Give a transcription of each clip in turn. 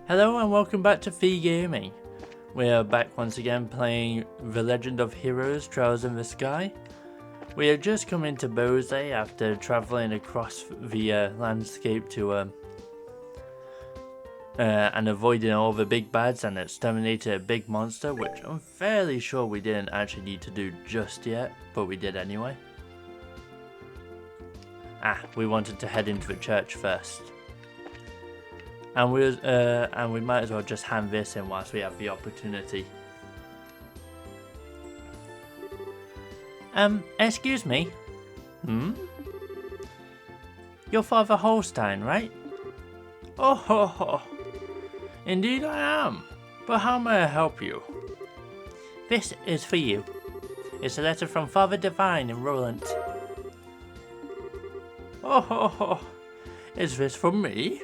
Hello and welcome back to Fee Gaming. We are back once again playing The Legend of Heroes Trails in the Sky. We have just come into Bose after travelling across the landscape to and avoiding all the big bads and exterminating a big monster, which I'm fairly sure we didn't actually need to do just yet, but we did anyway. We wanted to head into the church first. And we might as well just hand this in whilst we have the opportunity. Excuse me? You're Father Holstein, right? Oh ho ho. Indeed I am. But how may I help you? This is for you. It's a letter from Father Divine in Roland. Oh ho ho. Is this for me?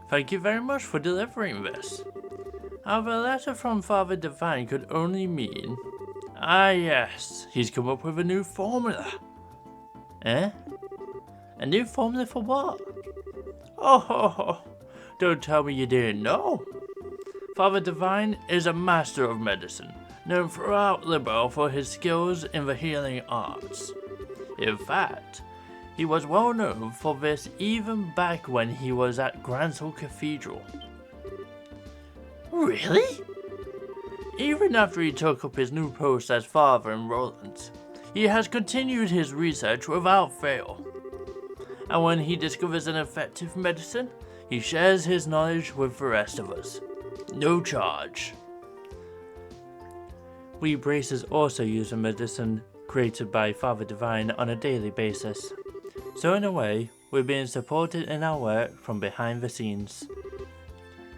Thank you very much for delivering this. However, a letter from Father Divine could only mean... yes, he's come up with a new formula. Eh? A new formula for what? Oh ho ho, don't tell me you didn't know. Father Divine is a master of medicine, known throughout Liberl for his skills in the healing arts. In fact, he was well known for this even back when he was at Gransel Cathedral. Really? Even after he took up his new post as father in Roland, he has continued his research without fail. And when he discovers an effective medicine, he shares his knowledge with the rest of us. No charge. We bracers also use a medicine created by Father Divine on a daily basis. So in a way, we're being supported in our work from behind the scenes.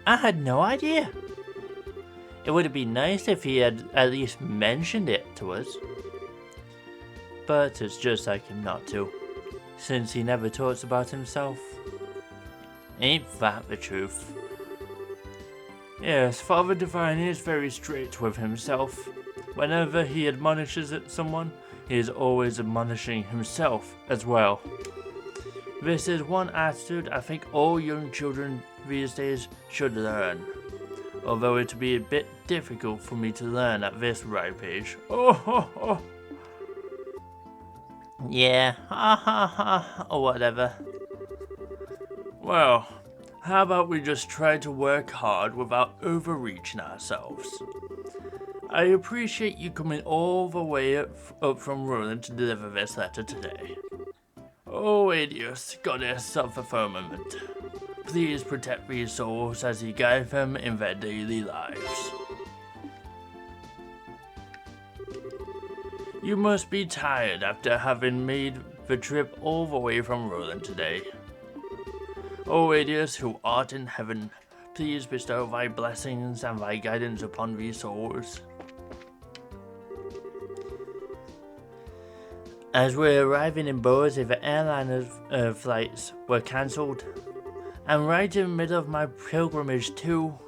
I had no idea. It would have been nice if he had at least mentioned it to us. But it's just like him not to, since he never talks about himself. Ain't that the truth? Yes, Father Divine is very strict with himself. Whenever he admonishes someone, he is always admonishing himself as well. This is one attitude I think all young children these days should learn. Although it would be a bit difficult for me to learn at this ripe age. Oh ho ho! Yeah, ha ha ha, or whatever. Well, how about we just try to work hard without overreaching ourselves? I appreciate you coming all the way up from Roland to deliver this letter today. Oh, Adios, goddess of the firmament, please protect these souls as you guide them in their daily lives. You must be tired after having made the trip all the way from Roland today. O Adios, who art in heaven, please bestow thy blessings and thy guidance upon these souls. As we're arriving in Bose, the airliner flights were cancelled. I'm right in the middle of my pilgrimage too.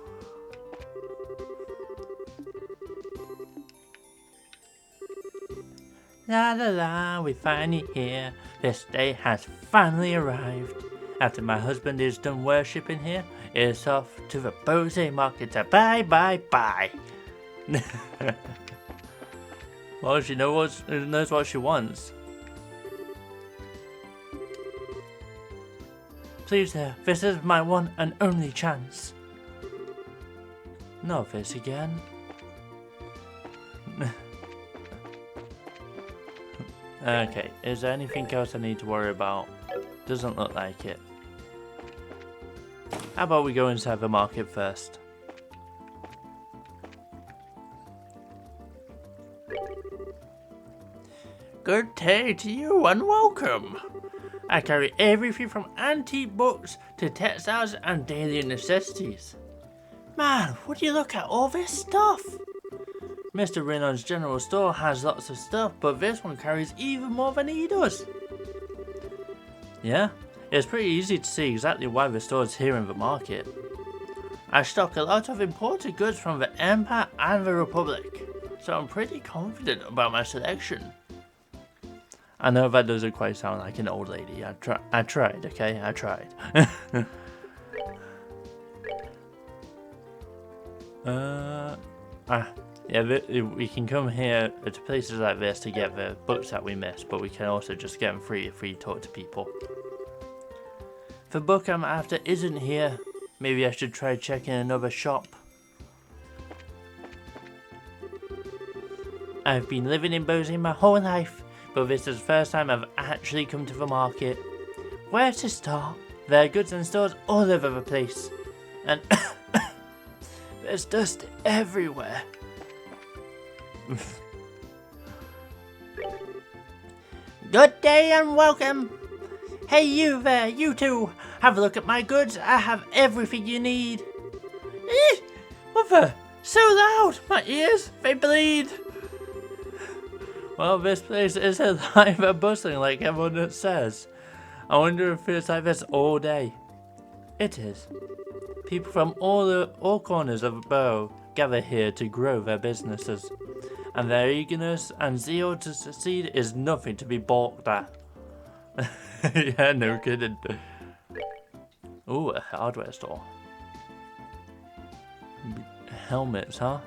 La la la, we finally here. This day has finally arrived. After my husband is done worshipping here, it's off to the Bose market to bye bye bye. Well, she knows what she wants. Please, sir, this is my one and only chance. Not this again. Okay, is there anything else I need to worry about? Doesn't look like it. How about we go inside the market first? Good day to you and welcome. I carry everything from antique books to textiles and daily necessities. Man, would you look at all this stuff? Mr. Renon's general store has lots of stuff, but this one carries even more than he does. Yeah, it's pretty easy to see exactly why the store is here in the market. I stock a lot of imported goods from the Empire and the Republic, so I'm pretty confident about my selection. I know that doesn't quite sound like an old lady. I tried, okay? I tried. Yeah, we can come here to places like this to get the books that we missed, but we can also just get them free if we talk to people. The book I'm after isn't here. Maybe I should try checking another shop. I've been living in Bose my whole life, but this is the first time I've actually come to the market. Where to start? There are goods and stores all over the place. And there's dust everywhere. Good day and welcome. Hey you there, you two. Have a look at my goods. I have everything you need. What the? So loud. My ears, they bleed. Well, this place is alive and bustling like everyone says. I wonder if it's like this all day. It is. People from all corners of the borough gather here to grow their businesses, and their eagerness and zeal to succeed is nothing to be balked at. Yeah, no kidding. Ooh, a hardware store. Helmets, huh?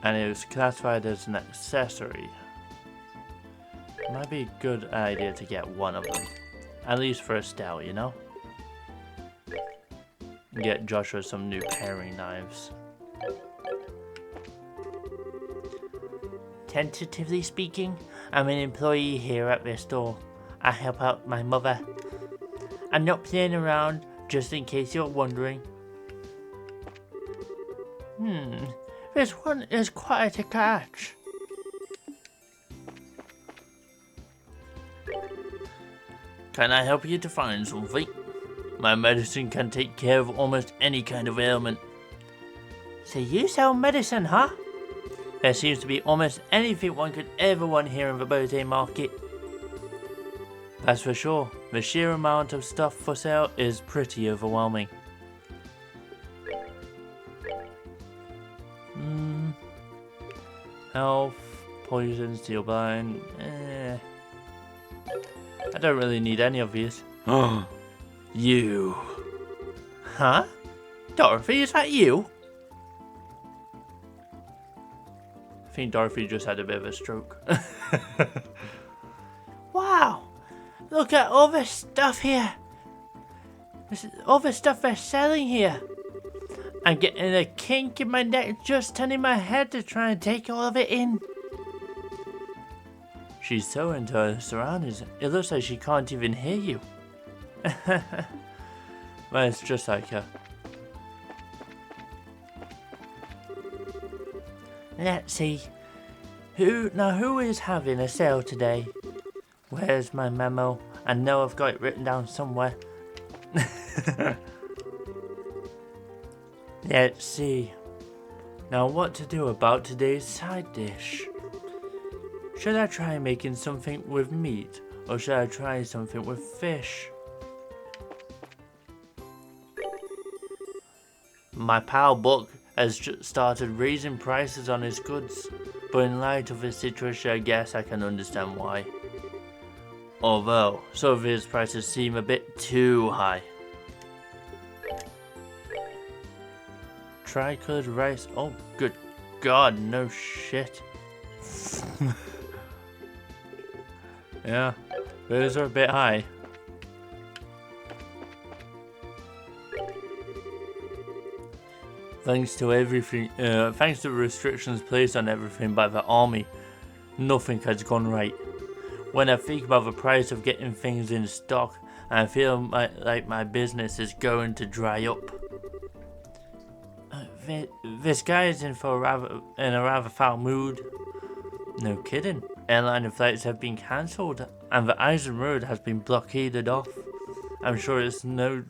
And it was classified as an accessory. Might be a good idea to get one of them. At least for Estelle, you know? Get Joshua some new paring knives. Tentatively speaking, I'm an employee here at this store. I help out my mother. I'm not playing around, just in case you're wondering. This one is quite a catch. Can I help you to find something? My medicine can take care of almost any kind of ailment. So you sell medicine, huh? There seems to be almost anything one could ever want here in the Bose market. That's for sure. The sheer amount of stuff for sale is pretty overwhelming. Health, poison, steel blind. I don't really need any of these. You. Huh? Dorothy, is that you? I think Dorothy just had a bit of a stroke. Wow! Look at all this stuff here. This is all the stuff they're selling here. I'm getting a kink in my neck just turning my head to try and take all of it in. She's so into her surroundings, it looks like she can't even hear you. Well, it's just like her. Let's see. Who is having a sale today? Where's my memo? I know I've got it written down somewhere. Let's see. Now what to do about today's side dish? Should I try making something with meat, or should I try something with fish? My pal Buck has started raising prices on his goods, but in light of his situation I guess I can understand why. Although, some of his prices seem a bit too high. Tri-coloured rice, oh good god, no shit. Yeah, those are a bit high. Thanks to restrictions placed on everything by the army, nothing has gone right. When I think about the price of getting things in stock, I feel like my business is going to dry up. This guy is in a rather foul mood. No kidding. Airline flights have been cancelled, and the Eisen Road has been blockaded off. I'm sure it's not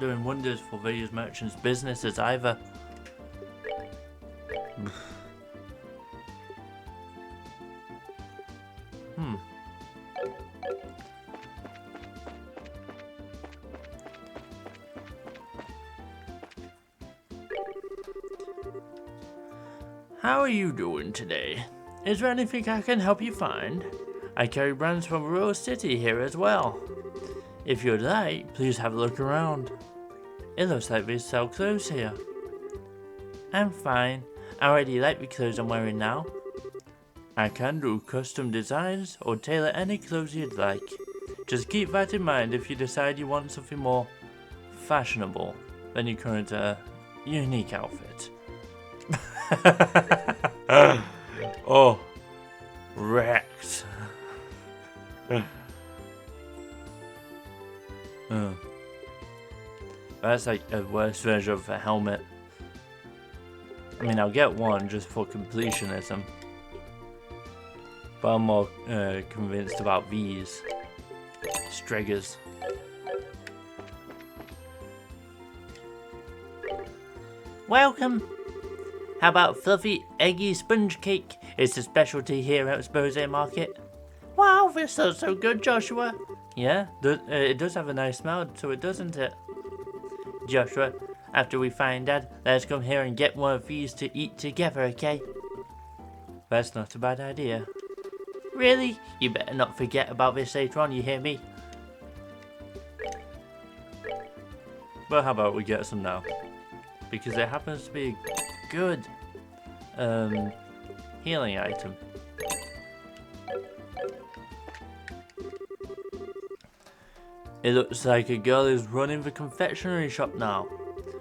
doing wonders for these merchants' businesses either. How are you doing today? Is there anything I can help you find? I carry brands from Rural City here as well. If you'd like, please have a look around. It looks like they sell clothes here. I'm fine. I already like the clothes I'm wearing now. I can do custom designs or tailor any clothes you'd like. Just keep that in mind if you decide you want something more fashionable than your current unique outfit. Oh, wrecked. That's like a worse version of a helmet. I mean, I'll get one just for completionism. But I'm more convinced about these. Streggers. Welcome! How about fluffy, eggy sponge cake? It's a specialty here at Bose Market. Wow, this looks so good, Joshua. Yeah, it does have a nice smell to it, doesn't it? Joshua, after we find Dad, let's come here and get one of these to eat together, okay? That's not a bad idea. Really? You better not forget about this later on, you hear me? But how about we get some now? Because it happens to be a good healing item. It looks like a girl is running the confectionery shop now.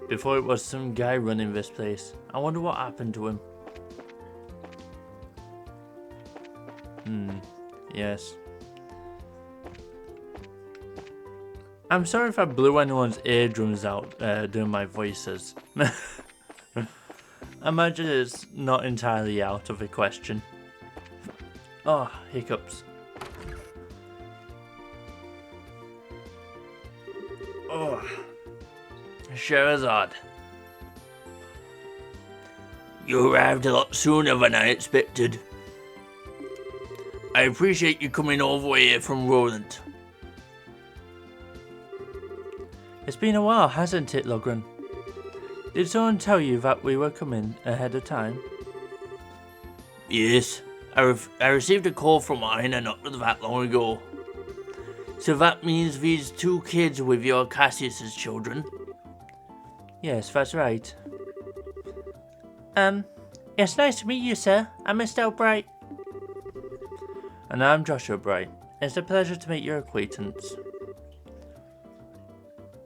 Before it was some guy running this place. I wonder what happened to him. Yes. I'm sorry if I blew anyone's eardrums out doing my voices. I imagine it's not entirely out of the question. Oh, hiccups. Oh, Sherazade. You arrived a lot sooner than I expected. I appreciate you coming all the way here from Roland. It's been a while, hasn't it, Logren? Did someone tell you that we were coming ahead of time? Yes, I received a call from Ina not that long ago. So that means these two kids with your Cassius's children? Yes, that's right. It's nice to meet you, sir. I'm Estelle Bright. And I'm Joshua Bright. It's a pleasure to meet your acquaintance.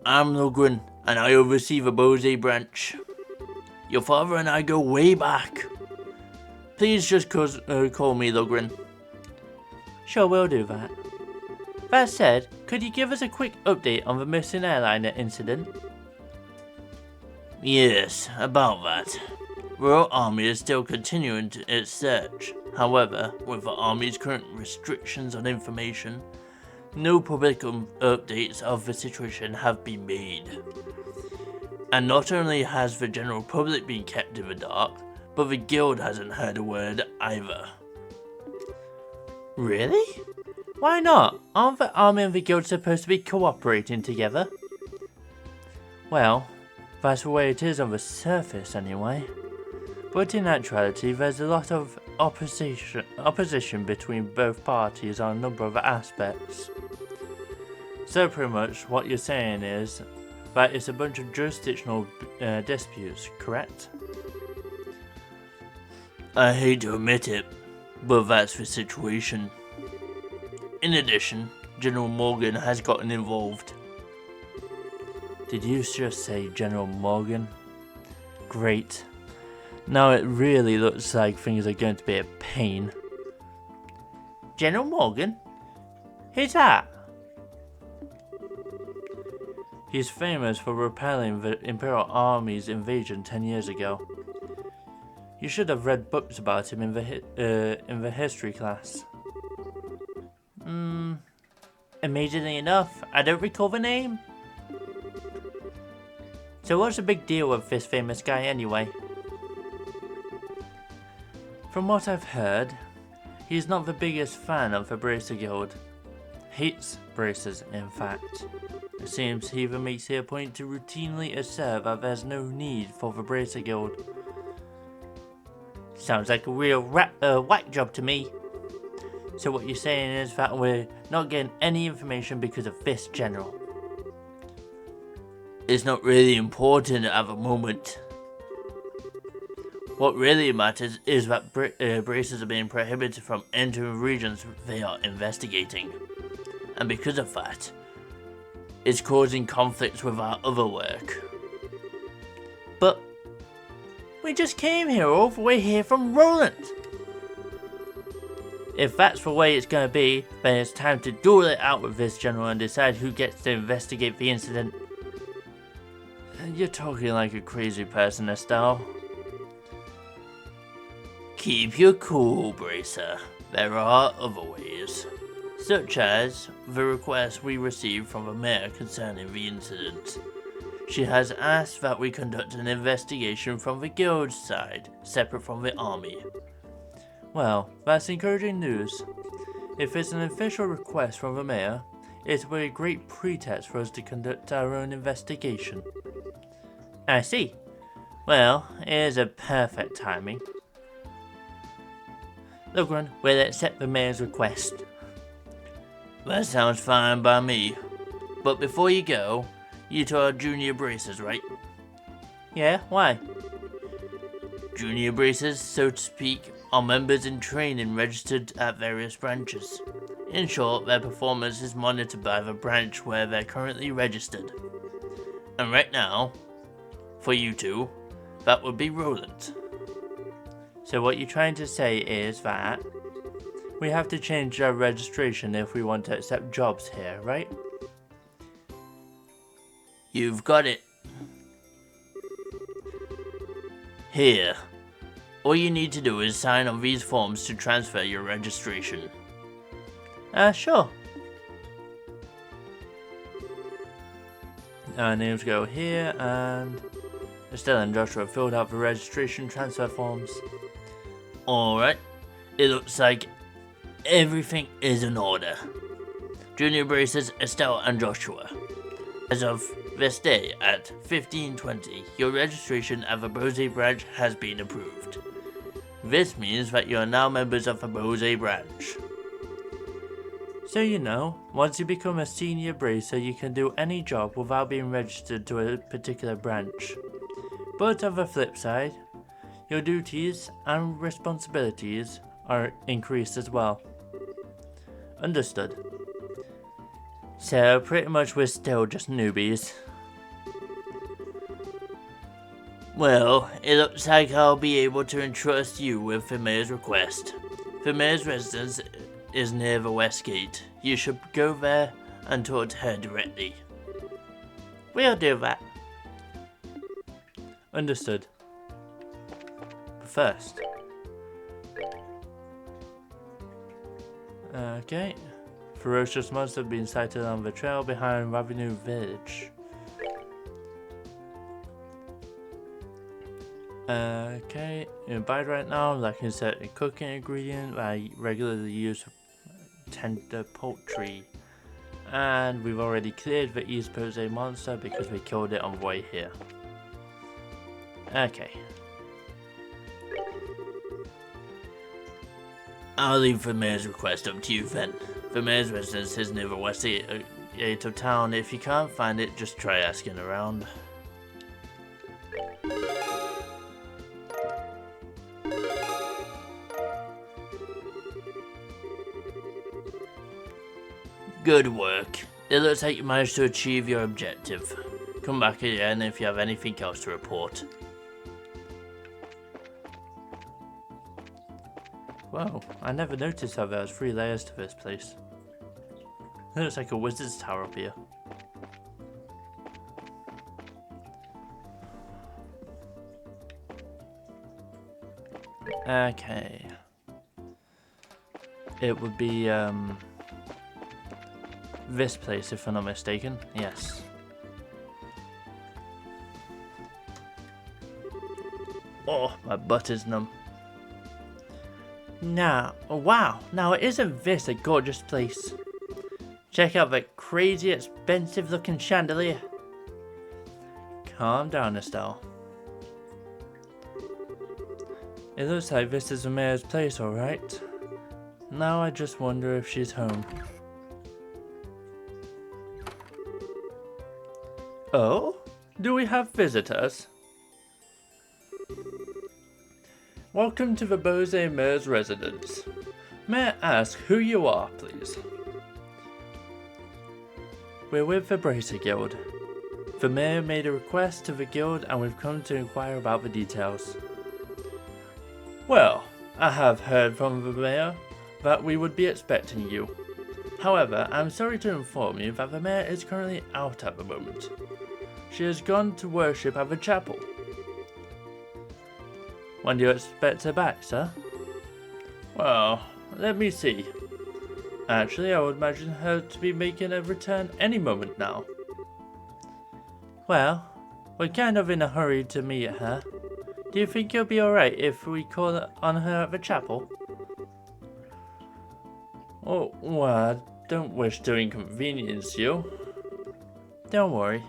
I'm Logren, and I oversee the Bose branch. Your father and I go way back. Please just call me Logren. Sure, we'll do that. That said, could you give us a quick update on the missing airliner incident? Yes, about that. The Royal Army is still continuing its search. However, with the Army's current restrictions on information, no public updates of the situation have been made. And not only has the general public been kept in the dark, but the guild hasn't heard a word either. Really? Why not? Aren't the army and the guild supposed to be cooperating together? Well, that's the way it is on the surface anyway. But in actuality, there's a lot of opposition between both parties on a number of aspects. So pretty much what you're saying is that it's a bunch of jurisdictional disputes, correct? I hate to admit it, but that's the situation. In addition, General Morgan has gotten involved. Did you just say General Morgan? Great. Now it really looks like things are going to be a pain. General Morgan? Who's that? He's famous for repelling the Imperial Army's invasion 10 years ago. You should have read books about him in the history class. Amazingly enough, I don't recall the name. So what's the big deal with this famous guy anyway? From what I've heard, he's not the biggest fan of the Bracer Guild. Hates bracers, in fact. It seems he even makes it a point to routinely assert that there's no need for the Bracer Guild. Sounds like a real whack job to me. So what you're saying is that we're not getting any information because of this general? It's not really important at the moment. What really matters is that braces are being prohibited from entering regions they are investigating. And because of that, it's causing conflicts with our other work. But we just came here all the way here from Roland. If that's the way it's gonna be, then it's time to duel it out with this general and decide who gets to investigate the incident. You're talking like a crazy person, Estelle. Keep your cool, Bracer. There are other ways. Such as the request we received from the mayor concerning the incident. She has asked that we conduct an investigation from the guild's side, separate from the army. Well, that's encouraging news. If it's an official request from the mayor, it will be a great pretext for us to conduct our own investigation. I see. Well, it is a perfect timing. Logran will accept the mayor's request. That sounds fine by me. But before you go, you two are junior bracers, right? Yeah, why? Junior bracers, so to speak, are members in training registered at various branches. In short, their performance is monitored by the branch where they're currently registered. And right now, for you two, that would be Roland. So what you're trying to say is that we have to change our registration if we want to accept jobs here, right? You've got it. Here. All you need to do is sign on these forms to transfer your registration. Sure. Our names go here, and Estelle and Joshua filled out the registration transfer forms. Alright, it looks like everything is in order. Junior Bracers, Estelle and Joshua. As of this day at 15:20, your registration at the Bose branch has been approved. This means that you are now members of the Bose branch. So you know, once you become a senior bracer, you can do any job without being registered to a particular branch. But on the flip side, your duties and responsibilities are increased as well. Understood. So pretty much we're still just newbies. Well, it looks like I'll be able to entrust you with the mayor's request. The mayor's residence is near the west gate. You should go there and talk to her directly. We'll do that. Understood. But first. Okay. Ferocious monsters have been sighted on the trail behind Ravenue Village. Okay, in bite right now, lacking certain cooking ingredient I regularly use for tender poultry. And we've already cleared the East Bose monster because we killed it on the way here. Okay. I'll leave the mayor's request up to you then. The mayor's residence is near the west gate of town. If you can't find it, just try asking around. Good work. It looks like you managed to achieve your objective. Come back again if you have anything else to report. Whoa, I never noticed how there was 3 layers to this place. It looks like a wizard's tower up here. Okay. It would be, this place, if I'm not mistaken. Yes. Oh, my butt is numb. Now, wow, now isn't this a gorgeous place? Check out that crazy expensive looking chandelier. Calm down, Estelle. It looks like this is the mayor's place, alright. Now I just wonder if she's home. Oh? Do we have visitors? Welcome to the Bose Mayor's residence. May I ask who you are, please? We're with the Bracer Guild. The Mayor made a request to the Guild and we've come to inquire about the details. Well, I have heard from the Mayor that we would be expecting you. However, I'm sorry to inform you that the Mayor is currently out at the moment. She has gone to worship at the chapel. When do you expect her back, sir? Well, let me see. Actually, I would imagine her to be making a return any moment now. Well, we're kind of in a hurry to meet her. Do you think you'll be alright if we call on her at the chapel? Oh, well, I don't wish to inconvenience you. Don't worry.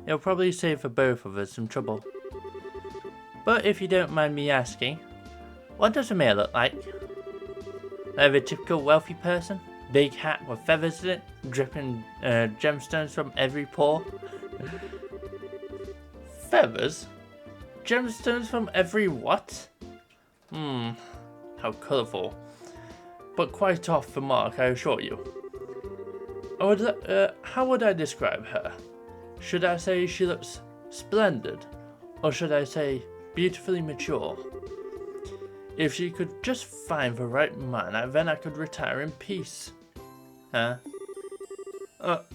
It'll probably save for both of us some trouble. But if you don't mind me asking, what does the Mayor look like? Like a typical wealthy person? Big hat with feathers in it, dripping gemstones from every pore? Feathers? Gemstones from every what? How colourful. But quite off the mark, I assure you. How would I describe her? Should I say she looks splendid? Or should I say beautifully mature? If she could just find the right man, then I could retire in peace. Huh?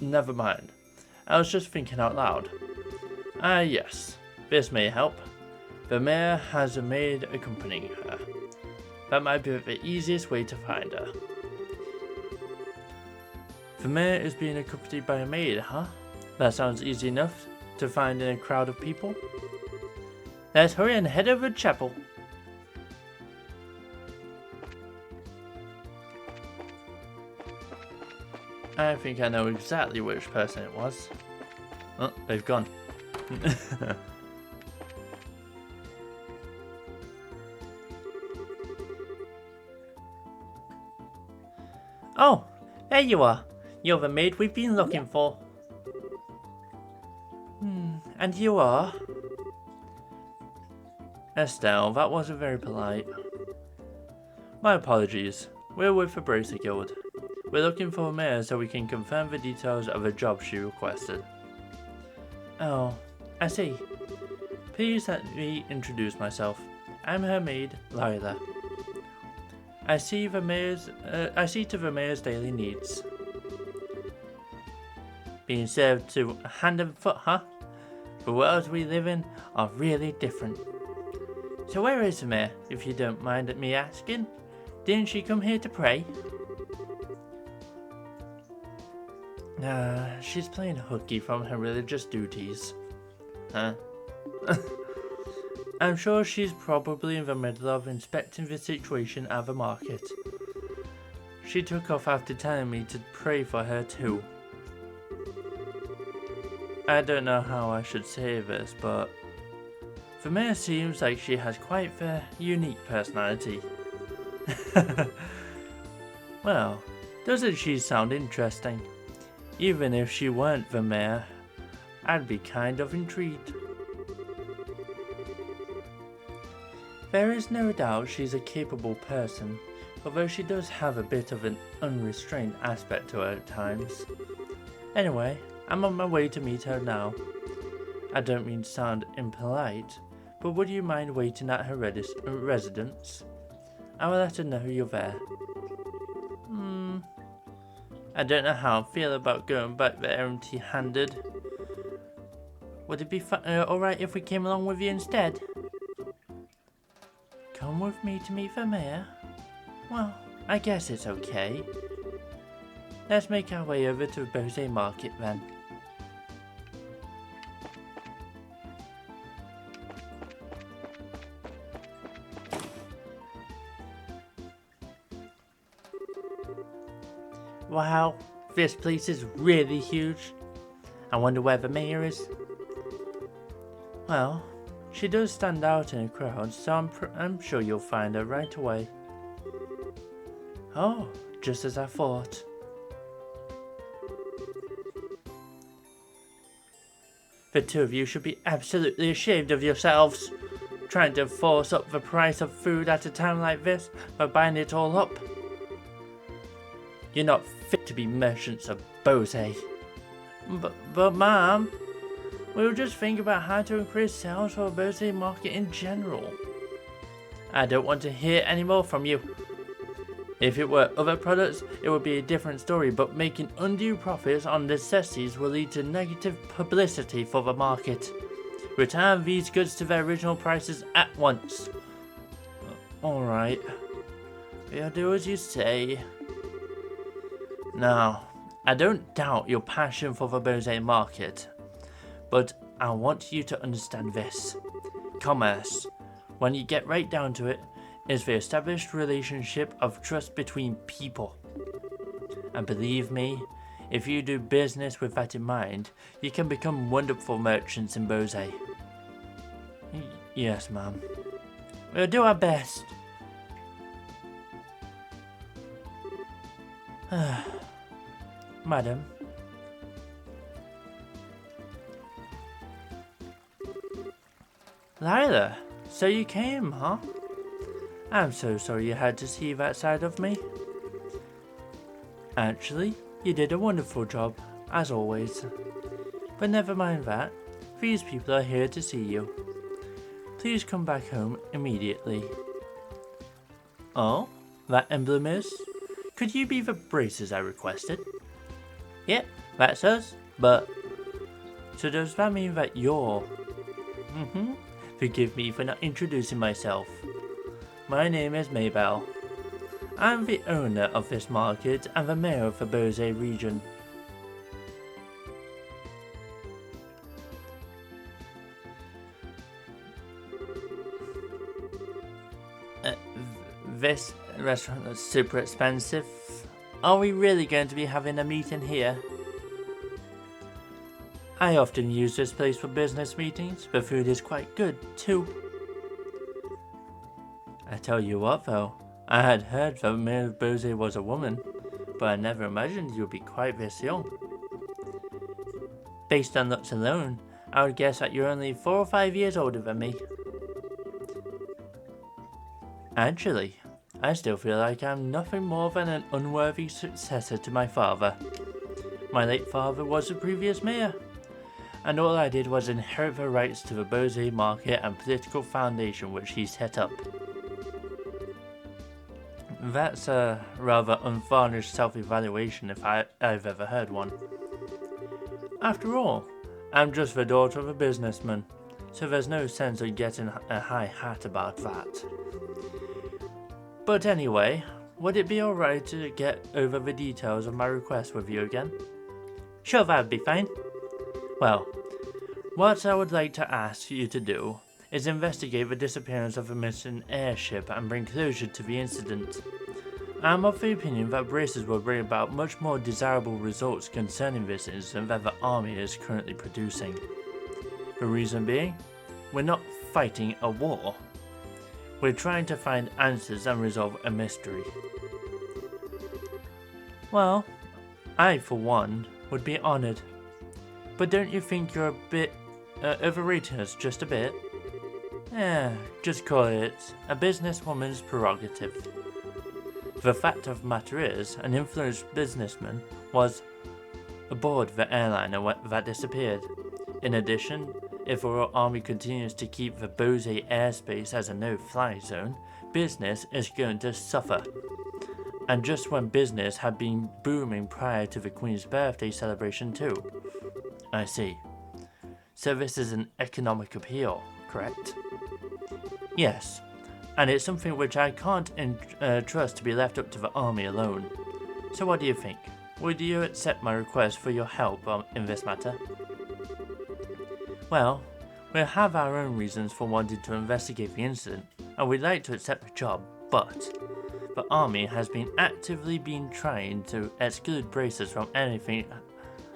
Never mind. I was just thinking out loud. Ah, yes. This may help. The Mayor has a maid accompanying her. That might be the easiest way to find her. The Mayor is being accompanied by a maid, huh? That sounds easy enough to find in a crowd of people. Let's hurry and head over to chapel. I think I know exactly which person it was. Oh, they've gone. Oh, there you are. You're the maid we've been looking for. And you are? Estelle, that wasn't very polite. My apologies. We're with the Bracer Guild. We're looking for a mayor so we can confirm the details of a job she requested. Oh, I see. Please let me introduce myself. I'm her maid, Lila. I see to the mayor's daily needs. Being served to hand and foot, huh? The worlds we live in are really different. So where is the mayor, if you don't mind me asking? Didn't she come here to pray? She's playing hooky from her religious duties. Huh? I'm sure she's probably in the middle of inspecting the situation at the market. She took off after telling me to pray for her too. I don't know how I should say this, but the mayor seems like she has quite the unique personality. Well, doesn't she sound interesting? Even if she weren't the mayor, I'd be kind of intrigued. There is no doubt she's a capable person, although she does have a bit of an unrestrained aspect to her at times. Anyway, I'm on my way to meet her now. I don't mean to sound impolite, but would you mind waiting at her residence? I will let her know you're there. I don't know how I feel about going back there empty-handed. Would it be alright if we came along with you instead? Come with me to meet the mayor? Well, I guess it's okay. Let's make our way over to the Bose market then. Wow, this place is really huge. I wonder where the mayor is. Well, she does stand out in a crowd, so I'm sure you'll find her right away. Oh, just as I thought. The two of you should be absolutely ashamed of yourselves, trying to force up the price of food at a time like this by buying it all up. You're not fit to be merchants of Bose. But Mom, we were just thinking about how to increase sales for the Bose market in general. I don't want to hear any more from you. If it were other products, it would be a different story, but making undue profits on necessities will lead to negative publicity for the market. Return these goods to their original prices at once. Alright. We'll do as you say. Now, I don't doubt your passion for the Bose market, but I want you to understand this. Commerce, when you get right down to it, is the established relationship of trust between people. And believe me, if you do business with that in mind, you can become wonderful merchants in Bose. Yes, ma'am. We'll do our best. Madam. Lila, so you came, huh? I'm so sorry you had to see that side of me. Actually, you did a wonderful job, as always. But never mind that. These people are here to see you. Please come back home immediately. Oh, that emblem is? Could you be the braces I requested? Yep, that's us, but... So does that mean that you're... Forgive me for not introducing myself. My name is Maybell. I'm the owner of this market and the mayor of the Bose region. This restaurant is super expensive. Are we really going to be having a meeting here? I often use this place for business meetings. The food is quite good too. I tell you what though, I had heard that Mayor of Bose was a woman, but I never imagined you'd be quite this young. Based on looks alone, I would guess that you're only 4 or 5 years older than me. Actually, I still feel like I'm nothing more than an unworthy successor to my father. My late father was the previous mayor, and all I did was inherit the rights to the Bose market and political foundation which he set up. That's a rather unvarnished self-evaluation if I've ever heard one. After all, I'm just the daughter of a businessman, so there's no sense of getting a high hat about that. But anyway, would it be alright to get over the details of my request with you again? Sure, that would be fine. Well, what I would like to ask you to do is investigate the disappearance of a missing airship and bring closure to the incident. I'm of the opinion that braces will bring about much more desirable results concerning this incident than the army is currently producing. The reason being, we're not fighting a war. We're trying to find answers and resolve a mystery. Well, I for one would be honoured. But don't you think you're a bit overrating us just a bit? Just call it a businesswoman's prerogative. The fact of the matter is, an influenced businessman was aboard the airliner that disappeared. In addition, if the Royal Army continues to keep the Bose airspace as a no-fly zone, business is going to suffer. And just when business had been booming prior to the Queen's birthday celebration too. I see. So this is an economic appeal, correct? Yes, and it's something which I can't trust to be left up to the army alone. So what do you think? Would you accept my request for your help in this matter? Well, we have our own reasons for wanting to investigate the incident, and we'd like to accept the job, but the army has been actively trying to exclude braces from anything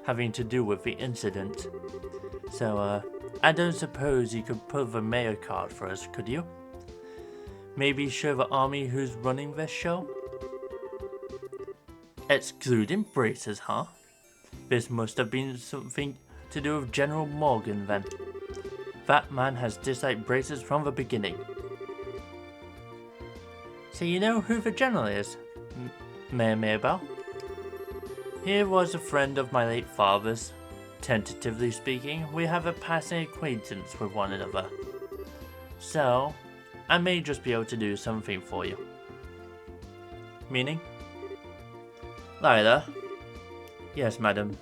having to do with the incident. So, I don't suppose you could pull the mayor card for us, could you? Maybe show the army who's running this show? Excluding braces, huh? This must have been something to do with General Morgan then. That man has disliked braces from the beginning. So you know who the general is, Mayor Maybell? He was a friend of my late father's. Tentatively speaking, we have a passing acquaintance with one another. So, I may just be able to do something for you. Meaning? Lila? Yes, madam.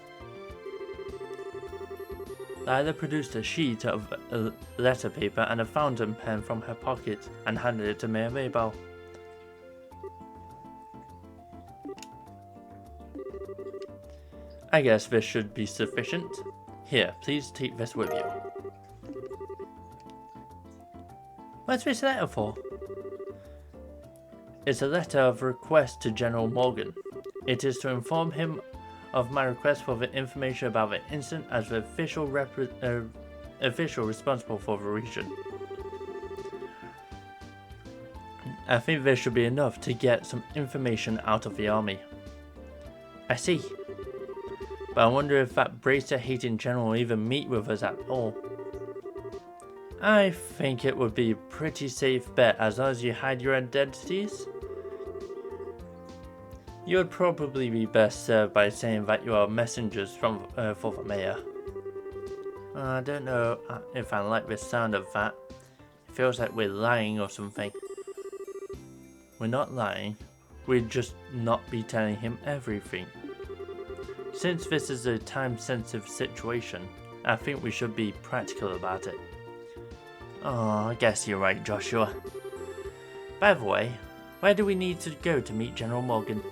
Lila produced a sheet of letter paper and a fountain pen from her pocket and handed it to Mayor Maybell. I guess this should be sufficient. Here, please take this with you. What's this letter for? It's a letter of request to General Morgan. It is to inform him of my request for the information about the incident as the official responsible for the region. I think this should be enough to get some information out of the army. I see. But I wonder if that bracer-hating general will even meet with us at all. I think it would be a pretty safe bet as long as you hide your identities. You would probably be best served by saying that you are messengers from for the mayor. I don't know if I like the sound of that. It feels like we're lying or something. We're not lying. We'd just not be telling him everything. Since this is a time-sensitive situation, I think we should be practical about it. Oh, I guess you're right, Joshua. By the way, where do we need to go to meet General Morgan?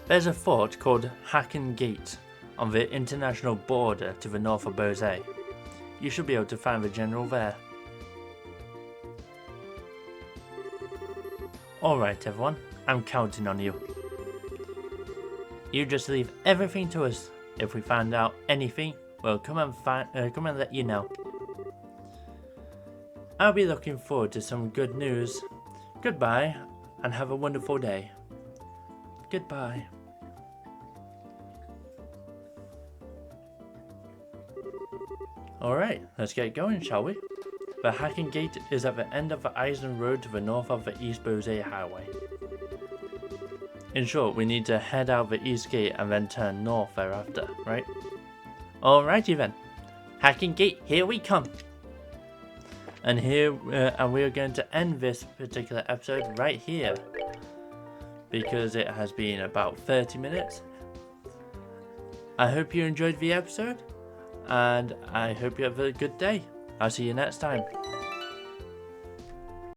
There's a fort called Hacken Gate on the international border to the north of Bose. You should be able to find the general there. Alright everyone, I'm counting on you. You just leave everything to us. If we find out anything, we'll come and let you know. I'll be looking forward to some good news. Goodbye, and have a wonderful day. Goodbye. Alright, let's get going, shall we? The Hacking Gate is at the end of the Eisen Road to the north of the East Bose Highway. In short, we need to head out the East Gate and then turn north thereafter, right? Alrighty then. Hacking Gate, here we come! And here, and we are going to end this particular episode right here. Because it has been about 30 minutes. I hope you enjoyed the episode. And I hope you have a good day. I'll see you next time.